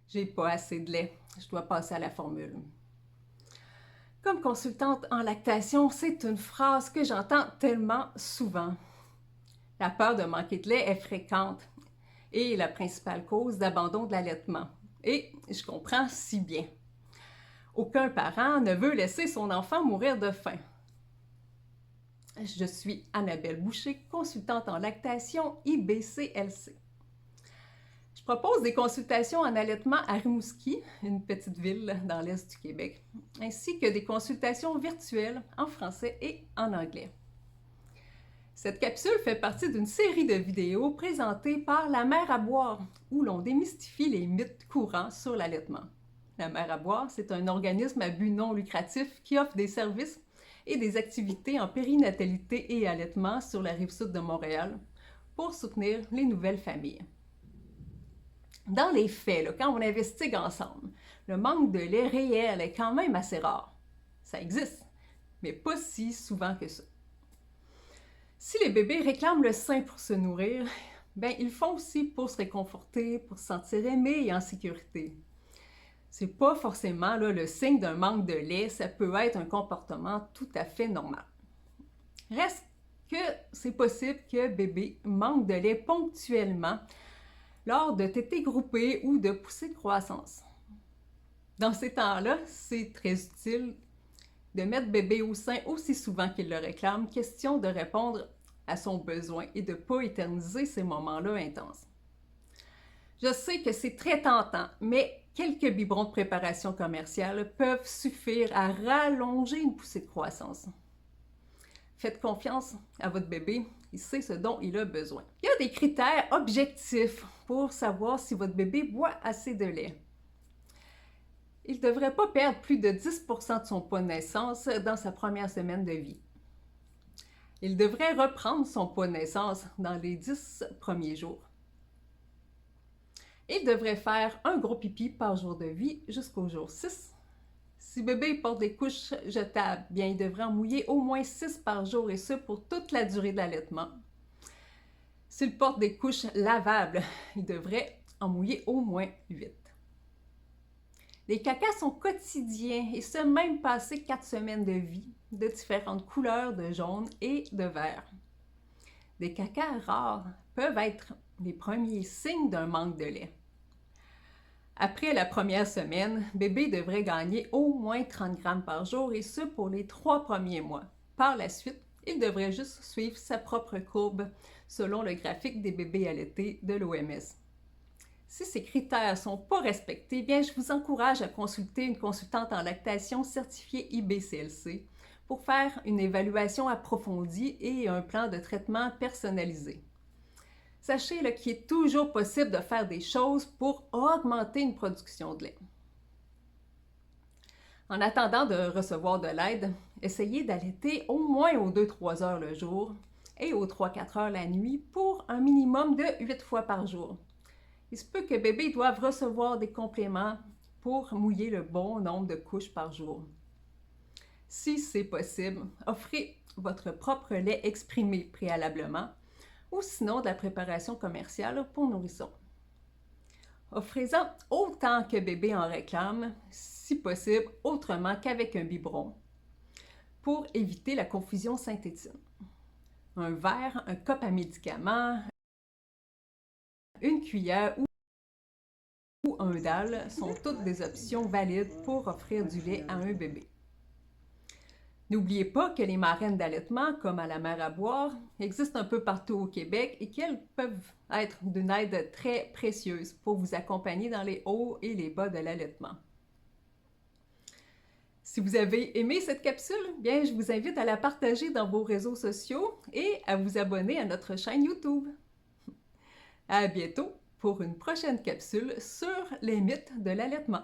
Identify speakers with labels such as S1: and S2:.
S1: J'ai pas assez de lait, je dois passer à la formule. Comme consultante en lactation, c'est une phrase que j'entends tellement souvent. La peur de manquer de lait est fréquente et la principale cause d'abandon de l'allaitement. Et je comprends si bien. Aucun parent ne veut laisser son enfant mourir de faim. Je suis Annabelle Boucher, consultante en lactation IBCLC. Je propose des consultations en allaitement à Rimouski, une petite ville dans l'est du Québec, ainsi que des consultations virtuelles en français et en anglais. Cette capsule fait partie d'une série de vidéos présentées par La Mère à boire, où l'on démystifie les mythes courants sur l'allaitement. La Mère à boire, c'est un organisme à but non lucratif qui offre des services et des activités en périnatalité et allaitement sur la rive sud de Montréal pour soutenir les nouvelles familles. Dans les faits, là, quand on investigue ensemble, le manque de lait réel est quand même assez rare. Ça existe, mais pas si souvent que ça. Si les bébés réclament le sein pour se nourrir, ben, ils le font aussi pour se réconforter, pour se sentir aimés et en sécurité. C'est pas forcément là, le signe d'un manque de lait, ça peut être un comportement tout à fait normal. Reste que c'est possible que bébé manque de lait ponctuellement lors de tétées groupées ou de poussées de croissance. Dans ces temps-là, c'est très utile de mettre bébé au sein aussi souvent qu'il le réclame, question de répondre à son besoin et de ne pas éterniser ces moments-là intenses. Je sais que c'est très tentant, mais quelques biberons de préparation commerciale peuvent suffire à rallonger une poussée de croissance. Faites confiance à votre bébé, il sait ce dont il a besoin. Il y a des critères objectifs pour savoir si votre bébé boit assez de lait. Il ne devrait pas perdre plus de 10% de son poids de naissance dans sa première semaine de vie. Il devrait reprendre son poids de naissance dans les 10 premiers jours. Il devrait faire un gros pipi par jour de vie jusqu'au jour 6. Si bébé porte des couches jetables, bien il devrait en mouiller au moins 6 par jour et ce pour toute la durée de l'allaitement. S'il porte des couches lavables, il devrait en mouiller au moins 8. Les cacas sont quotidiens et ce même passé 4 semaines de vie, de différentes couleurs de jaune et de vert. Des cacas rares peuvent être les premiers signes d'un manque de lait. Après la première semaine, bébé devrait gagner au moins 30 grammes par jour et ce pour les 3 premiers mois. Par la suite, il devrait juste suivre sa propre courbe selon le graphique des bébés allaités de l'OMS. Si ces critères ne sont pas respectés, bien, je vous encourage à consulter une consultante en lactation certifiée IBCLC pour faire une évaluation approfondie et un plan de traitement personnalisé. Sachez qu'il est toujours possible de faire des choses pour augmenter une production de lait. En attendant de recevoir de l'aide, essayez d'allaiter au moins aux 2-3 heures le jour et aux 3-4 heures la nuit pour un minimum de 8 fois par jour. Il se peut que bébé doive recevoir des compléments pour mouiller le bon nombre de couches par jour. Si c'est possible, offrez votre propre lait exprimé préalablement ou sinon de la préparation commerciale pour nourrissons. Offrez-en autant que bébé en réclame, si possible autrement qu'avec un biberon, pour éviter la confusion synthétine. Un verre, un cup à médicaments, une cuillère ou un dalle sont toutes des options valides pour offrir du lait à un bébé. N'oubliez pas que les marraines d'allaitement, comme à la Mère à boire, existent un peu partout au Québec et qu'elles peuvent être d'une aide très précieuse pour vous accompagner dans les hauts et les bas de l'allaitement. Si vous avez aimé cette capsule, bien, je vous invite à la partager dans vos réseaux sociaux et à vous abonner à notre chaîne YouTube. À bientôt pour une prochaine capsule sur les mythes de l'allaitement.